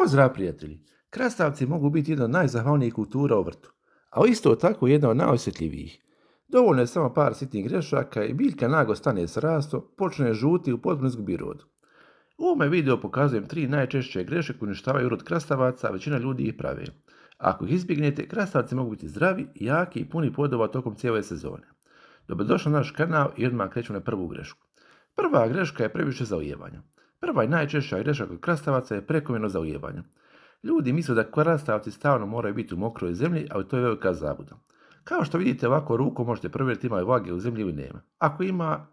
Pozdrav prijatelji! Krastavci mogu biti jedna od najzahvalnijih kultura u vrtu, a isto tako jedna od najosjetljivijih. Dovoljno je samo par sitnih grešaka i biljka naglo stane s rastom, počne žuti i u potpuno izgubi rod. U ovome videu pokazujem 3 najčešće greške koje uništavaju rod krastavaca, a većina ljudi ih prave. Ako ih izbjegnete, krastavci mogu biti zdravi, jaki i puni plodova tokom cijele sezone. Dobrodošli na naš kanal i odmah krećemo na prvu grešku. Prva greška je previše zalijevanja. Prva i najčešća greška kod krastavaca je prekomjerno zalijevanje. Ljudi misle da krastavci stalno moraju biti u mokroj zemlji, ali to je velika zabluda. Kao što vidite, ovako rukom možete provjeriti ima li vlage u zemlji ili nema. Ako ima,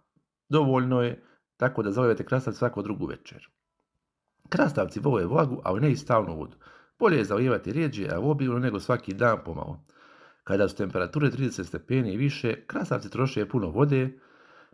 dovoljno je, tako da zalijevate krastavce svako drugu večer. Krastavci vole vlagu, ali ne i stalnu vodu. Bolje je zalijevati rjeđe, a obilno nego svaki dan pomalo. Kada su temperature 30 stepeni i više, krastavci troše puno vode,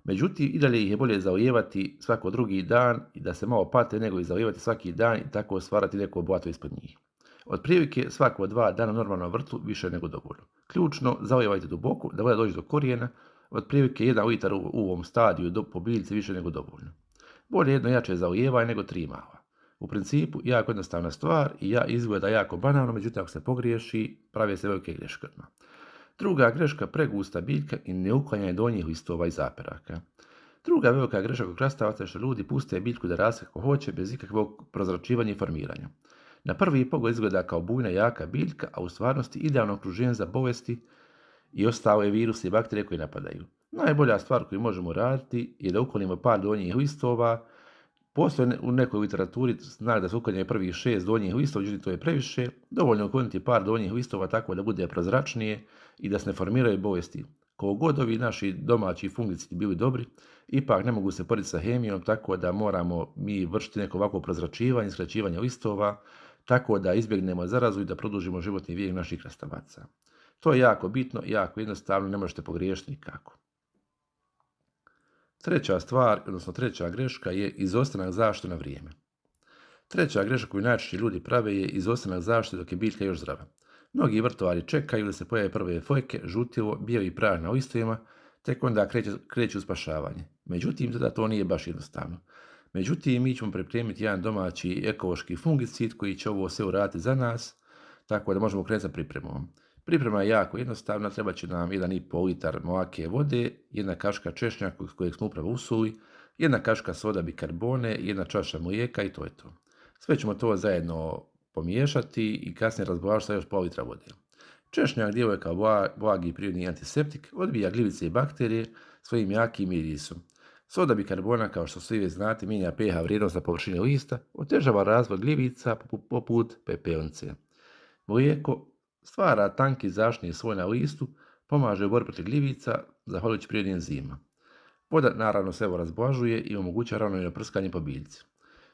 međutim i dalje ih je bolje zalijevati svako drugi dan i da se malo pate nego ih zalijevati svaki dan i tako stvarati neko blato ispod njih. Otprilike svako 2 dana normalno vrtu više nego dovoljno. Ključno, zalijevajte duboko da voda dođe do korijena, otprilike 1 litar u ovom stadiju po biljci više nego dovoljno. Bolje jedno jače zalijevanje nego 3 mala. U principu, jako jednostavna stvar i izgleda jako banalno, međutim ako se pogriješi, prave se velike greške. Druga greška, pregusta biljka i neuklanjanje donjih listova i zaperaka. Druga velika greška kod krastavaca je što ljudi puste biljku da raste kako hoće bez ikakvog prozračivanja i formiranja. Na prvi pogled izgleda kao bujna jaka biljka, a u stvarnosti idealno okruženje za bolesti i ostale viruse i bakterije koje napadaju. Najbolja stvar koju možemo raditi je da uklonimo par donjih listova. Postoje u nekoj literaturi znak da se uklanjaju prvih 6 donjih listova, međutim to je previše. Dovoljno je ukloniti par donjih listova tako da bude prozračnije i da se ne formiraju bolesti. Koliko god ovi naši domaći fungicidi bili dobri, ipak ne mogu se porediti sa hemijom, tako da moramo mi vršiti neko ovako prozračivanje, skraćivanje listova, tako da izbjegnemo zarazu i da produžimo životni vijek naših krastavaca. To je jako bitno, jako jednostavno, ne možete pogriješiti nikako. Treća stvar, odnosno treća greška je izostanak zaštite na vrijeme. Treća greška koju najčešće ljudi prave je izostanak zaštite dok je biljka još zdrava. Mnogi vrtovari čekaju da se pojave prve fojke, žutilo, bijeli prah na listovima, tek onda kreću spašavanje. Međutim, tada to nije baš jednostavno. Međutim, mi ćemo pripremiti jedan domaći ekološki fungicid koji će ovo sve uraditi za nas, tako da možemo krenuti sa pripremom. Priprema je jako jednostavna, treba će nam 1,5 litar mlake vode, 1 kašika češnjaka kojeg smo upravo usuli, 1 kašika soda bikarbone, 1 čaša mlijeka i to je to. Sve ćemo to zajedno pomiješati i kasnije razblažiti sa još pol litra vode. Češnjak djeluje kao blagi prirodni antiseptik, odbija gljivice i bakterije svojim jakim mirisom. Soda bikarbona, kao što svi već znate, mijenja pH vrijednost na površini lista, otežava razvoj gljivica poput pepelnice. Mlijeko stvara tanki zaštitni sloj na listu, pomaže u borbi protiv gljivica, zahvaljujući prirodnim enzimima. Voda naravno sve ovo razblažuje i omogućava ravnomjerno prskanje po biljci.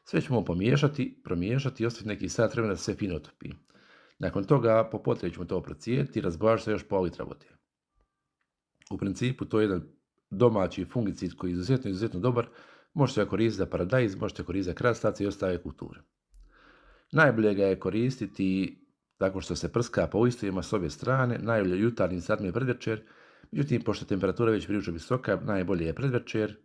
Sve ćemo promiješati i ostaviti neki sat vremena da se sve fino otopi. Nakon toga po potrebi ćemo to procijediti i razblažiti sa još pol litra vode. U principu to je jedan domaći fungicid koji je izuzetno dobar. Možete ga koristiti za paradajz, možete koristiti za krastavce i ostale kulture. Najbolje ga je koristiti tako što se prska po listovima s obje strane, najbolje jutarnjim satima i predvečer. Međutim, pošto je temperatura već prilično visoka, najbolje je predvečer.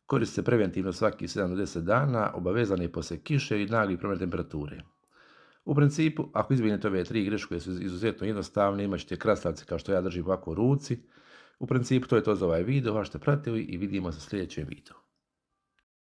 Koristi se preventivno svaki 7 do 10 dana, obavezan je poslije kiše i nagli promjer temperature. U principu, ako izbjegnete ove 3 greške koje su izuzetno jednostavne, imat ćete krastavce kao što ja držim ovako u ruci. U principu, to je to za ovaj video, hvala što ste pratili i vidimo se u sljedećem videu.